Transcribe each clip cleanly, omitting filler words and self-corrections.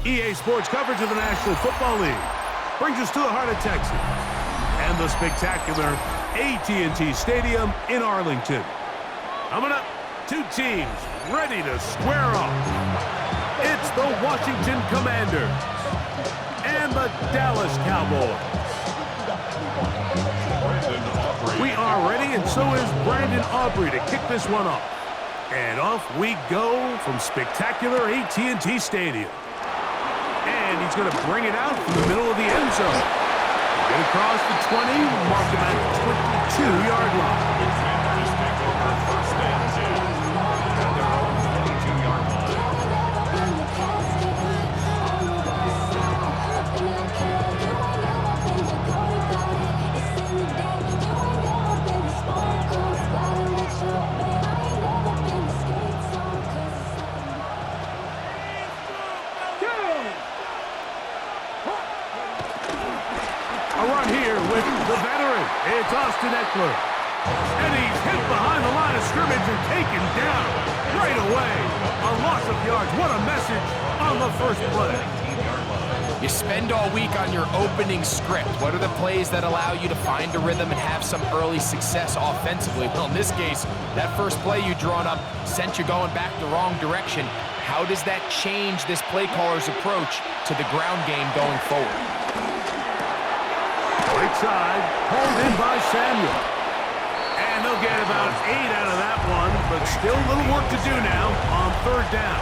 EA Sports coverage of the National Football League brings us to the heart of Texas and the spectacular AT&T Stadium in Arlington. Coming up, two teams ready to square off. It's the Washington Commanders and the Dallas Cowboys. We are ready, and so is Brandon Aubrey to kick this one off. And off we go from spectacular AT&T Stadium. And he's going to bring it out from the middle of the end zone. Get across the 20, mark him at the 22-yard line. It's Austin Eckler. And he's hit behind the line of scrimmage and taken down right away. A loss of yards. What a message on the first play. You spend all week on your opening script. What are the plays that allow you to find a rhythm and have some early success offensively? Well, in this case, that first play you drawn up sent you going back the wrong direction. How does that change this play caller's approach to the ground game going forward? Right side, pulled in by Samuel. And they'll get about 8 out of that one, but still a little work to do now on third down.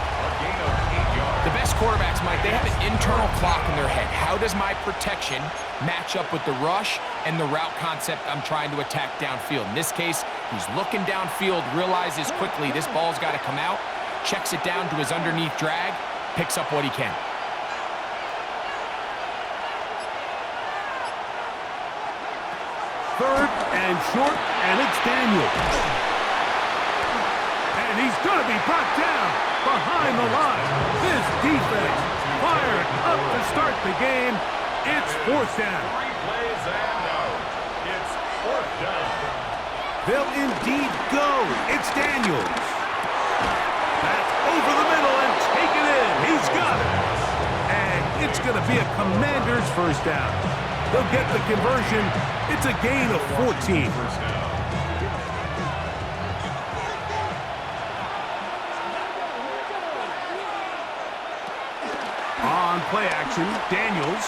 The best quarterbacks, Mike, they have an internal clock in their head. How does my protection match up with the rush and the route concept I'm trying to attack downfield? In this case, he's looking downfield, realizes quickly this ball's got to come out, checks it down to his underneath drag, picks up what he can. Third and short, and it's Daniel. And he's going to be brought down behind the line. This defense fired up to start the game. It's fourth down. 3 plays and out. It's fourth down. They'll indeed go. It's Daniels. That's over the middle and taken in. He's got it. And it's going to be a Commander's first down. They'll get the conversion. It's a gain of 14. On play action, Daniels.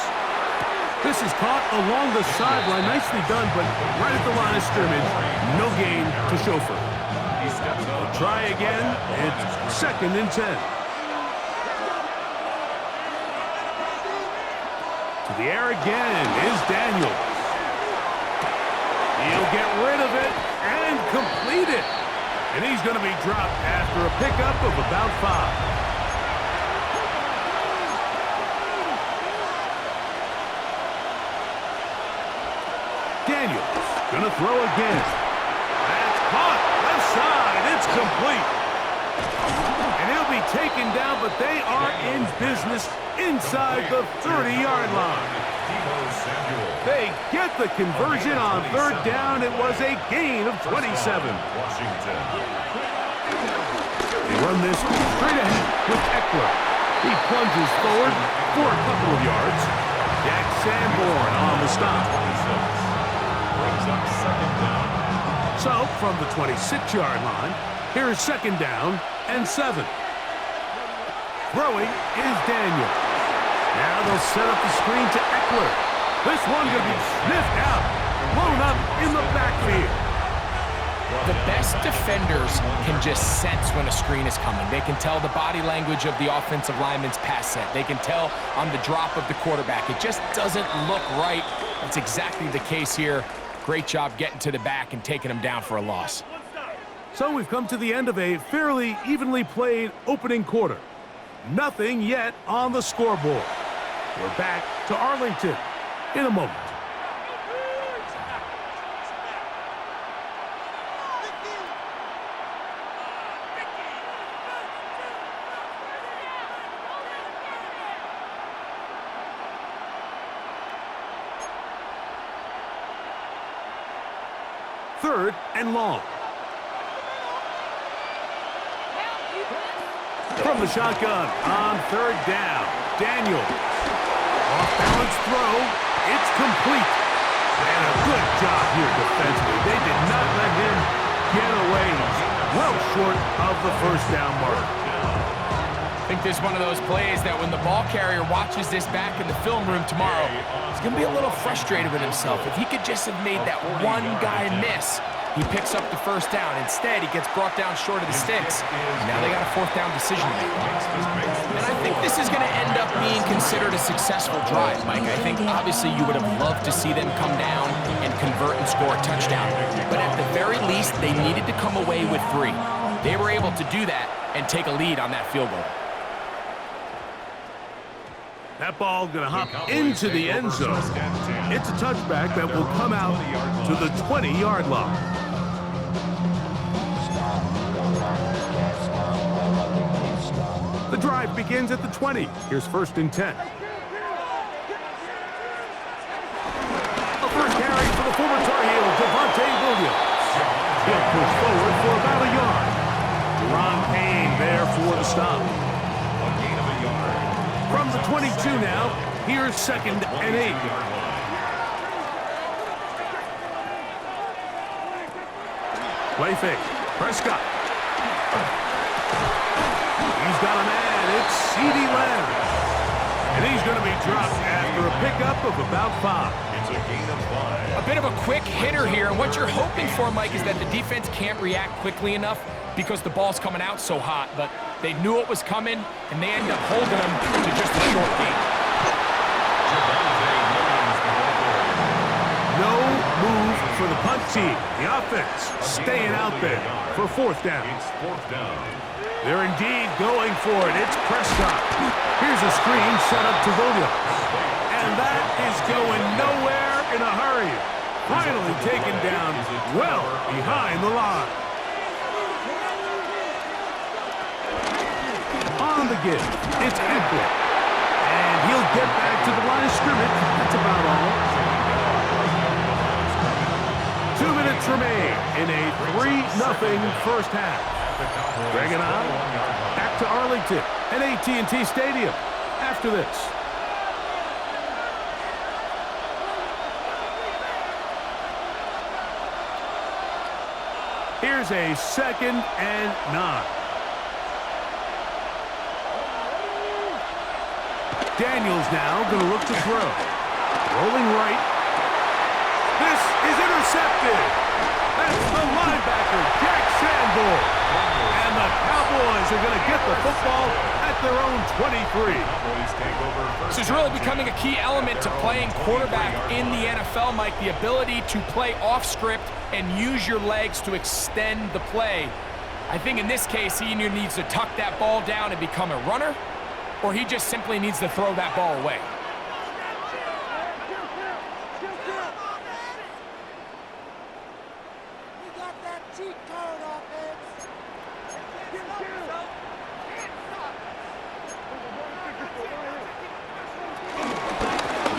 This is caught along the sideline. Nicely done, but right at the line of scrimmage. No gain to show for it. They'll try again. It's second and 10. To the air again is Daniels. He'll get rid of it and complete it. And he's going to be dropped after a pickup of about 5. Daniels going to throw again. That's caught. Left side. It's complete. And he'll be taken down, but they are in business inside the 30-yard line. They get the conversion on third down. It was a gain of 27. They run this straight ahead with Eckler. He plunges forward for a couple of yards. Jack Sanborn on the stop. Brings up second down. So, from the 26-yard line, here is second down and 7. Throwing is Daniel. Now they'll set up the screen to Eckler. This one going to be sniffed out, blown up in the backfield. The best defenders can just sense when a screen is coming. They can tell the body language of the offensive lineman's pass set. They can tell on the drop of the quarterback. It just doesn't look right. That's exactly the case here. Great job getting to the back and taking him down for a loss. So we've come to the end of a fairly evenly played opening quarter. Nothing yet on the scoreboard. We're back to Arlington in a moment. Third and long. From the shotgun on third down. Daniels. Off-balance throw. It's complete. And a good job here defensively. They did not let him get away. Well short of the first down mark. I think this is one of those plays that when the ball carrier watches this back in the film room tomorrow, he's going to be a little frustrated with himself. If he could just have made that one guy miss, he picks up the first down. Instead, he gets brought down short of the sticks. And now they got a fourth down decision to make. And I think this is going to end up being considered a successful drive, Mike. I think obviously you would have loved to see them come down and convert and score a touchdown. But at the very least, they needed to come away with 3. They were able to do that and take a lead on that field goal. That ball going to hop into the end zone. It's a touchback that will come out to the 20-yard line. The drive begins at the 20. Here's 1st and 10. A first carry for the former Tar Heel, Devontae Williams. He'll push forward for about a yard. Jerron Payne there for the stop. From the 22 now, here's 2nd and 8. Play fake. Prescott. He's got a man. It's CeeDee Lamb. And he's going to be dropped after a pickup of about 5. It's a gain of 5. A bit of a quick hitter here. And what you're hoping for, Mike, is that the defense can't react quickly enough because the ball's coming out so hot. But they knew it was coming, and they end up holding them to just a short gain. No move for the punt team. The offense staying out there for 4th down. They're indeed going for it. It's Prescott. Here's a screen set up to Williams. And that is going nowhere in a hurry. Finally taken down well behind the line. On the give, it's Edward. And he'll get back to the line of scrimmage. That's about all. 2 minutes remain in a 3-0 first half. Dragging on back to Arlington at AT&T Stadium after this. Here's a 2nd and 9. Daniels now going to look to throw. Rolling right. This is intercepted. That's the linebacker, Jack Sanborn. And the Cowboys are going to get the football at their own 23. This is really becoming a key element to playing quarterback in the NFL, Mike. The ability to play off script and use your legs to extend the play. I think in this case, he either needs to tuck that ball down and become a runner, or he just simply needs to throw that ball away.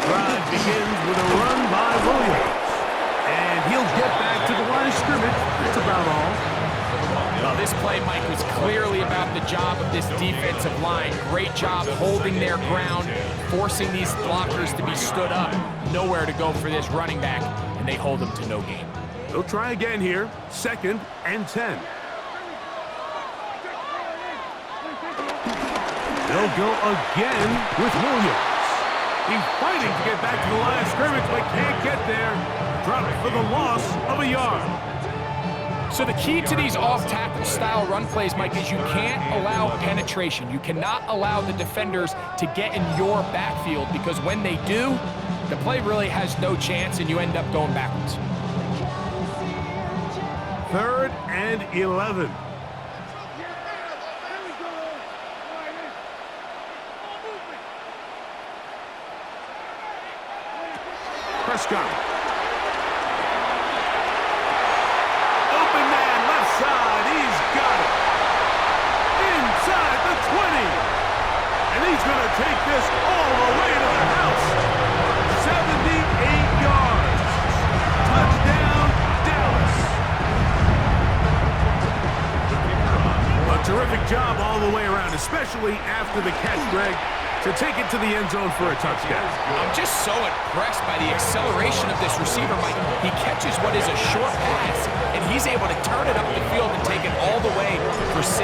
Drive begins with a run by Williams. And he'll get back to the line of scrimmage. That's about all. Well, this play, Mike, was clearly about the job of this defensive line. Great job holding their ground, forcing these blockers to be stood up. Nowhere to go for this running back, and they hold them to no gain. They'll try again here. 2nd and 10. They'll go again with Williams. He's fighting to get back to the line of scrimmage, but can't get there. Dropped for the loss of a yard. So the key to these off-tackle style run plays, Mike, is you can't allow penetration. You cannot allow the defenders to get in your backfield, because when they do, the play really has no chance and you end up going backwards. 3rd and 11. Prescott. Open man, left side. He's got it. Inside the 20. And he's going to take this all the way to the house. 78 yards. Touchdown, Dallas. A terrific job all the way around, especially after the catch, Greg. to take it to the end zone for a touchdown. I'm just so impressed by the acceleration of this receiver, Mike. He catches what is a short pass, and he's able to turn it up the field and take it all the way for 6.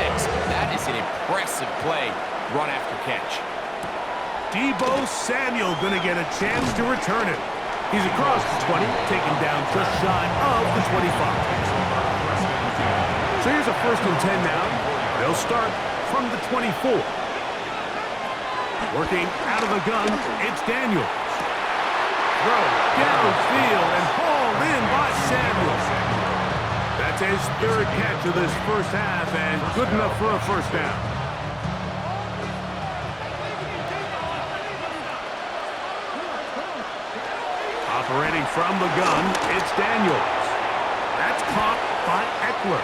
That is an impressive play, run after catch. Deebo Samuel going to get a chance to return it. He's across the 20, taken down just shy of the 25. So here's a 1st and 10 now. They'll start from the 24. Working out of the gun, it's Daniels. Throw downfield and hauled in by Samuel. That's his 3rd catch of this first half and good enough for a 1st down. Operating from the gun, it's Daniels. That's caught by Eckler.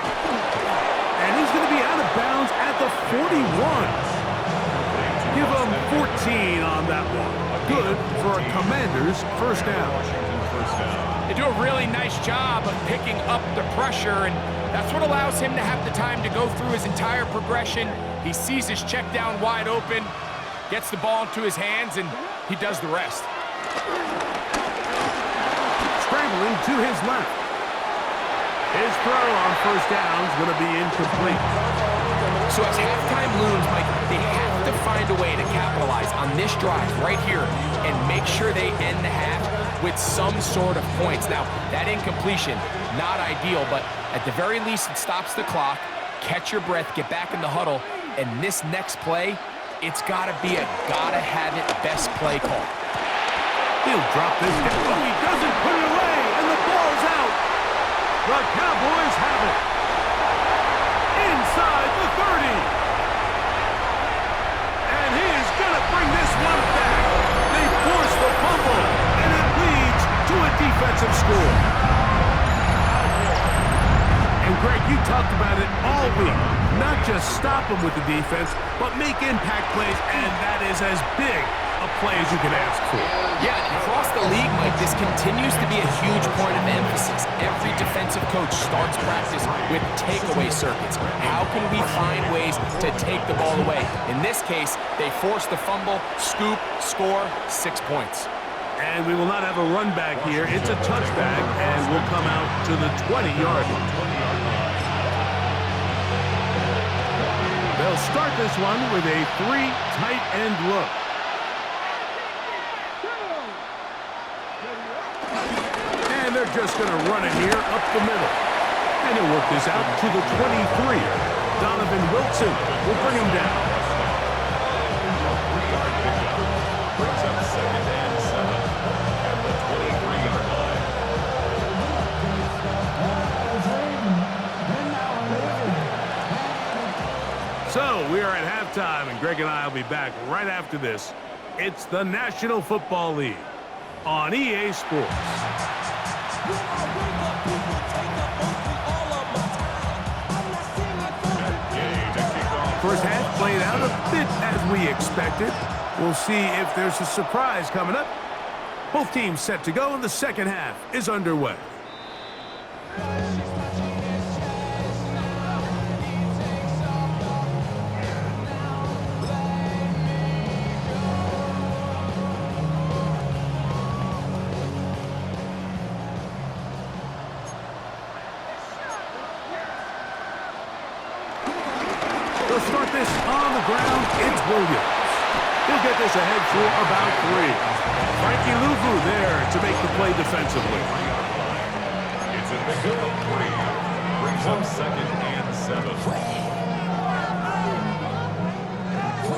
And he's going to be out of bounds at the 41. Give him 14 on that one. Good for a Commanders 1st down. They do a really nice job of picking up the pressure, and that's what allows him to have the time to go through his entire progression. He sees his check down wide open, gets the ball into his hands, and he does the rest. Scrambling to his left. His throw on 1st down is going to be incomplete. So as halftime looms, Mike, they have to find a way to capitalize on this drive right here and make sure they end the half with some sort of points. Now, that incompletion, not ideal, but at the very least, it stops the clock. Catch your breath, get back in the huddle, and this next play, it's got to be a gotta-have-it best play call. He'll drop this down. Oh, he doesn't put it away, and the ball's out. The Cowboys have it. Inside the 30. And he is going to bring this one back. They force the fumble, and it leads to a defensive score. And Greg, you talked about it all week. Not just stop them with the defense, but make impact plays, and that is as big a play as you can ask for. Yeah, across the league, Mike, this continues to be a huge point of emphasis. Every defensive coach starts practice with takeaway circuits. How can we find ways to take the ball away? In this case, they force the fumble, scoop, score, 6 points. And we will not have a run back here. It's a touchback, and we'll come out to the 20-yard line. They'll start this one with a 3 tight end look. And they're just going to run it here up the middle. And he'll work this out to the 23. Donovan Wilson will bring him down. Brings up 2nd and 7 at the 23-yard line. So we are at halftime, and Greg and I will be back right after this. It's the National Football League on EA Sports. First half played out a bit as we expected. We'll see if there's a surprise coming up. Both teams set to go, and the second half is underway. They'll start this on the ground. It's Williams. He'll get this ahead for about 3. Frankie Louvu there to make the play defensively. It's a pickup of 3. Brings up 2nd and 7.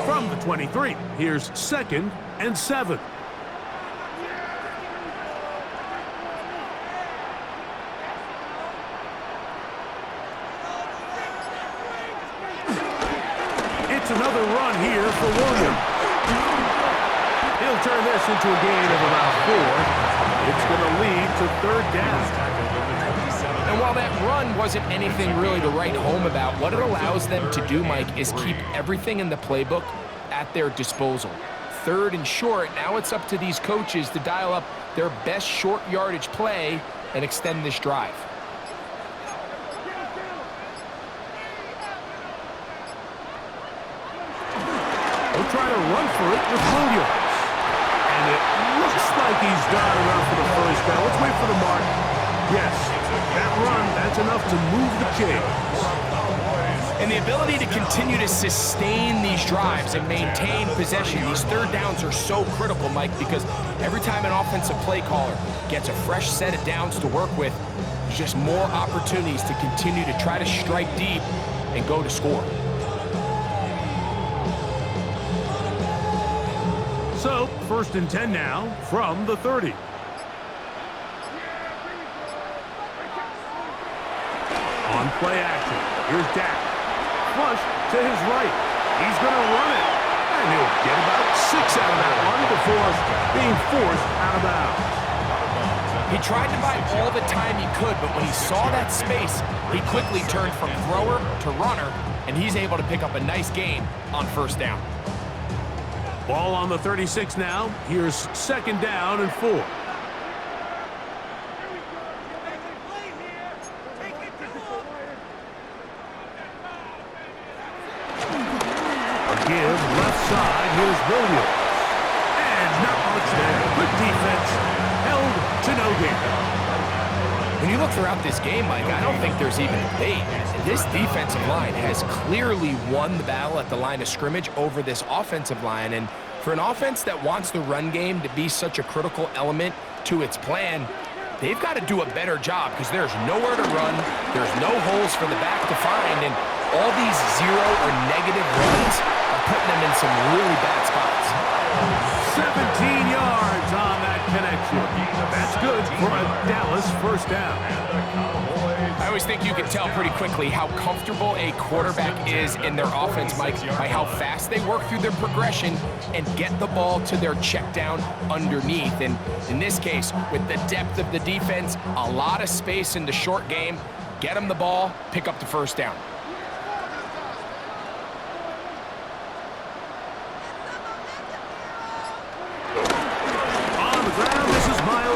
From the 23, here's 2nd and 7. It's another run here for Williams. He'll turn this into a gain of about 4. It's going to lead to 3rd down. And while that run wasn't anything really to write home about, what it allows them to do, Mike, is keep everything in the playbook at their disposal. 3rd and short, now it's up to these coaches to dial up their best short yardage play and extend this drive. He'll try to run for it with Williams. And it looks like he's done enough for the first down. Let's wait for the mark. Yes, that run, that's enough to move the chains. And the ability to continue to sustain these drives and maintain possession, these third downs are so critical, Mike, because every time an offensive play caller gets a fresh set of downs to work with, there's just more opportunities to continue to try to strike deep and go to score. So, 1st and 10 now from the 30. On play action, here's Dak. Flush to his right. He's going to run it. And he'll get about 6 out of that one before being forced out of bounds. He tried to buy all the time he could, but when he saw that space, he quickly turned from thrower to runner, and he's able to pick up a nice gain on 1st down. Ball on the 36 now. Here's 2nd down and 4. Give left side, here's Williams. And not much there. Good defense, held to no gain. When you look throughout this game, Mike, I don't think there's even a debate. This defensive line has clearly won the battle at the line of scrimmage over this offensive line. And for an offense that wants the run game to be such a critical element to its plan, they've got to do a better job because there's nowhere to run, there's no holes for the back to find, and all these 0 or negative runs are putting them in some really bad spots. 17 yards on that connection. That's good for a Dallas 1st down. I always think you can tell pretty quickly how comfortable a quarterback is in their offense, Mike, by how fast they work through their progression and get the ball to their check down underneath. And in this case, with the depth of the defense, a lot of space in the short game, get them the ball, pick up the 1st down.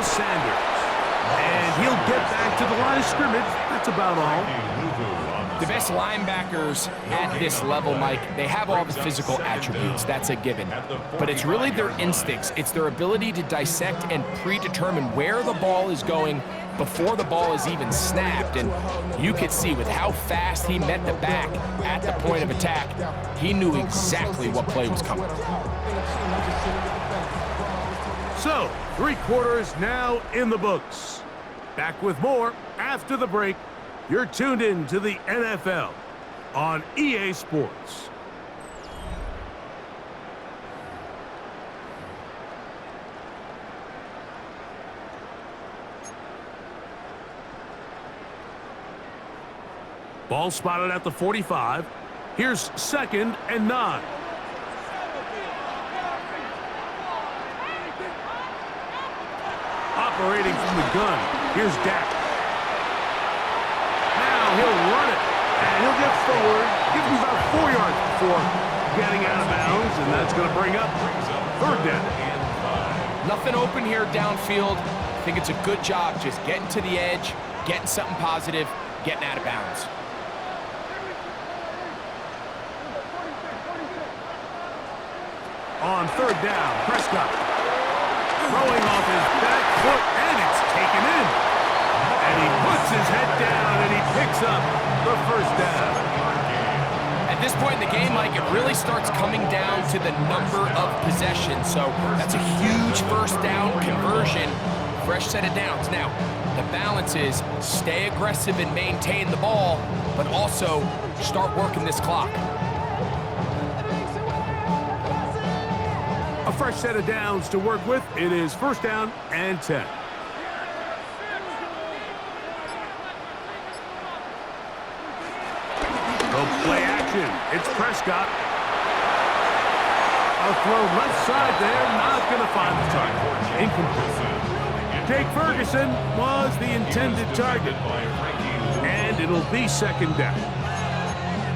Sanders. And he'll get back to the line of scrimmage. That's about all. The best linebackers at this level, Mike, they have all the physical attributes. That's a given. But it's really their instincts. It's their ability to dissect and predetermine where the ball is going before the ball is even snapped. And you could see with how fast he met the back at the point of attack, he knew exactly what play was coming. So, 3 quarters now in the books. Back with more after the break. You're tuned in to the NFL on EA Sports. Ball spotted at the 45. Here's 2nd and 9. Operating from the gun. Here's Dak. Now he'll run it. And he'll get forward. Give him about 4 yards before getting out of bounds. And that's going to bring up 3rd down. Nothing open here downfield. I think it's a good job just getting to the edge, getting something positive, getting out of bounds. On 3rd down, Prescott. Throwing off his back foot, and it's taken in. And he puts his head down, and he picks up the 1st down. At this point in the game, Mike, it really starts coming down to the number of possessions. So that's a huge 1st down conversion, fresh set of downs. Now, the balance is stay aggressive and maintain the ball, but also start working this clock. A fresh set of downs to work with. It is 1st down and 10. The play action. It's Prescott. A throw left side there. Not going to find the target. Incomplete. Jake Ferguson was the intended target. And it'll be 2nd down.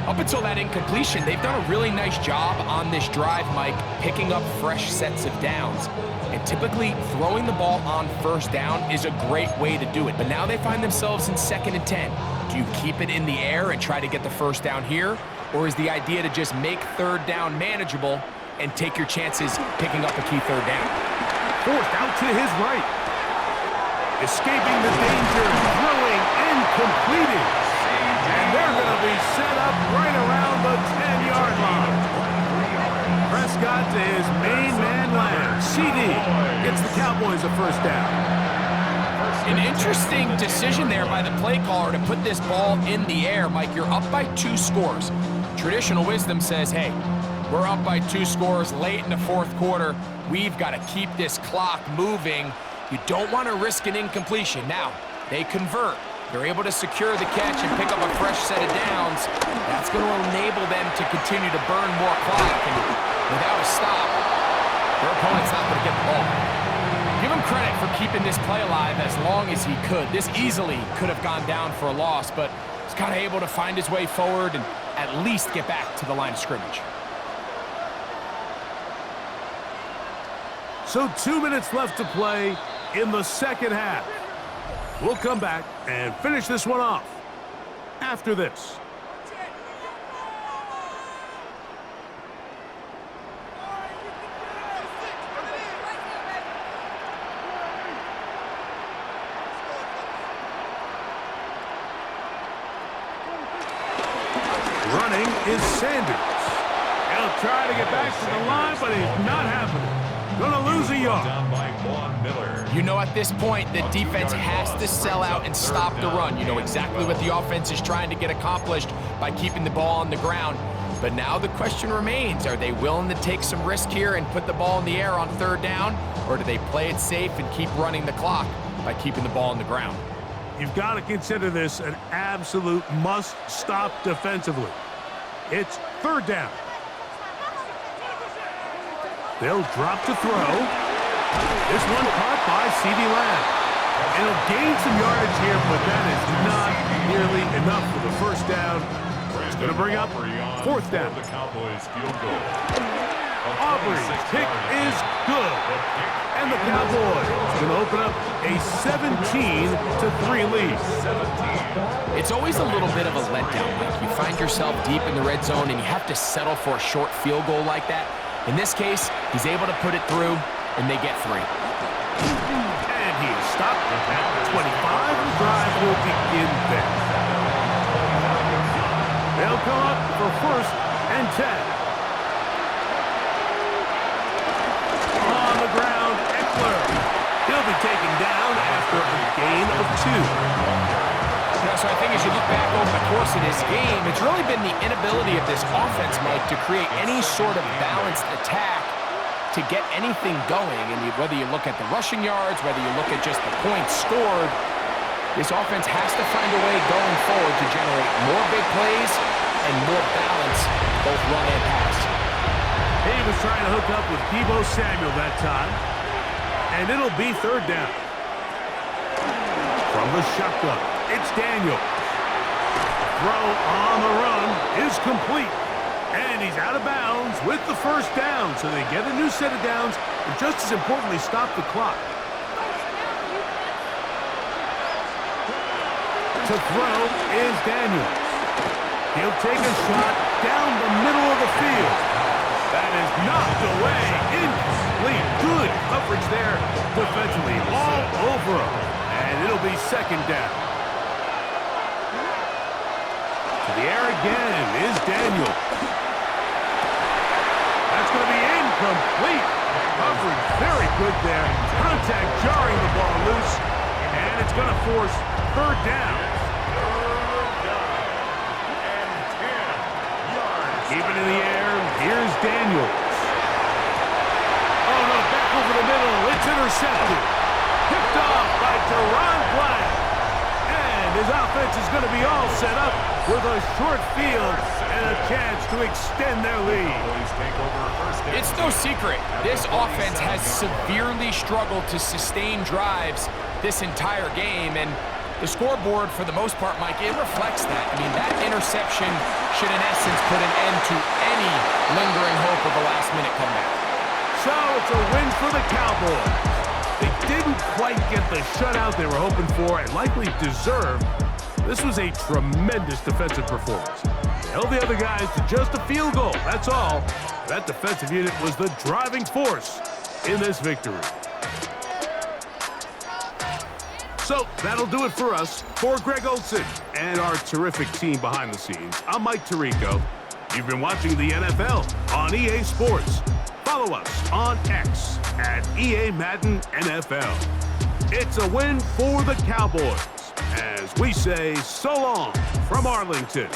Up until that incompletion, they've done a really nice job on this drive, Mike, picking up fresh sets of downs. And typically, throwing the ball on 1st down is a great way to do it. But now they find themselves in 2nd and 10. Do you keep it in the air and try to get the 1st down here? Or is the idea to just make 3rd down manageable and take your chances picking up a key third down. Forced out to his right. Escaping the danger, throwing and completing. And they're going to be set up right around the 10-yard line. Prescott to his main man Lamb. CD gets the Cowboys a first down. An interesting decision there by the play caller to put this ball in the air. Mike, you're up by 2 scores. Traditional wisdom says, hey, we're up by 2 scores late in the fourth quarter. We've got to keep this clock moving. You don't want to risk an incompletion. Now, they convert. They're able to secure the catch and pick up a fresh set of downs. That's going to enable them to continue to burn more clock. And without a stop, their opponent's not going to get the ball. Give him credit for keeping this play alive as long as he could. This easily could have gone down for a loss, but he's kind of able to find his way forward and at least get back to the line of scrimmage. So 2 minutes left to play in the second half. We'll come back and finish this one off after this. Running is Sanders. He'll try to get back to the line, but he's not happening. Gonna lose a yard. You know, at this point, the defense has to sell out and stop the run. You know exactly what the offense is trying to get accomplished by keeping the ball on the ground. But now the question remains, are they willing to take some risk here and put the ball in the air on third down? Or do they play it safe and keep running the clock by keeping the ball on the ground? You've got to consider this an absolute must-stop defensively. It's third down. They'll drop to throw. This one caught by CD Lamb. And he'll gain some yardage here, but that is not nearly enough for the first down. It's going to bring up fourth down. Aubrey's pick is good. And the Cowboys going to open up a 17-3 lead. It's always a little bit of a letdown. Like you find yourself deep in the red zone and you have to settle for a short field goal like that. In this case, he's able to put it through, and they get 3. And he is stopped at the 25. The drive will begin there. They'll come up for first and 10. On the ground, Eckler. He'll be taken down after a gain of 2. So I think as you look back over the course of this game, it's really been the inability of this offense, Mike, to create any sort of balanced attack to get anything going. And whether you look at the rushing yards, whether you look at just the points scored, this offense has to find a way going forward to generate more big plays and more balance, both run and pass. He was trying to hook up with Deebo Samuel that time. And it'll be third down. From the shotgun, it's Daniels. Throw on the run is complete. And he's out of bounds with the first down. So they get a new set of downs and just as importantly, stop the clock. To throw is Daniels. He'll take a shot down the middle of the field. That is knocked away. Incomplete. Good coverage there defensively. All over him. And it'll be second down. To the air again is Daniels. That's going to be incomplete. Coverage very good there. Contact jarring the ball loose. And it's going to force third down. Keep it in the air. Here's Daniels. Oh, no, back over the middle. It's intercepted. Picked off by Deron Black. And his offense is going to be all set up with a short field and a chance to extend their lead. It's no secret. This offense has severely struggled to sustain drives this entire game. And the scoreboard, for the most part, Mike, it reflects that. I mean, that interception should, in essence, put an end to any lingering hope of a last-minute comeback. So it's a win for the Cowboys. They didn't quite get the shutout they were hoping for and likely deserved. This was a tremendous defensive performance. They held the other guys to just a field goal, that's all. That defensive unit was the driving force in this victory. So that'll do it for us. For Greg Olson and our terrific team behind the scenes, I'm Mike Tirico. You've been watching the NFL on EA Sports. Follow us on X at EA Madden NFL. It's a win for the Cowboys as we say so long from Arlington.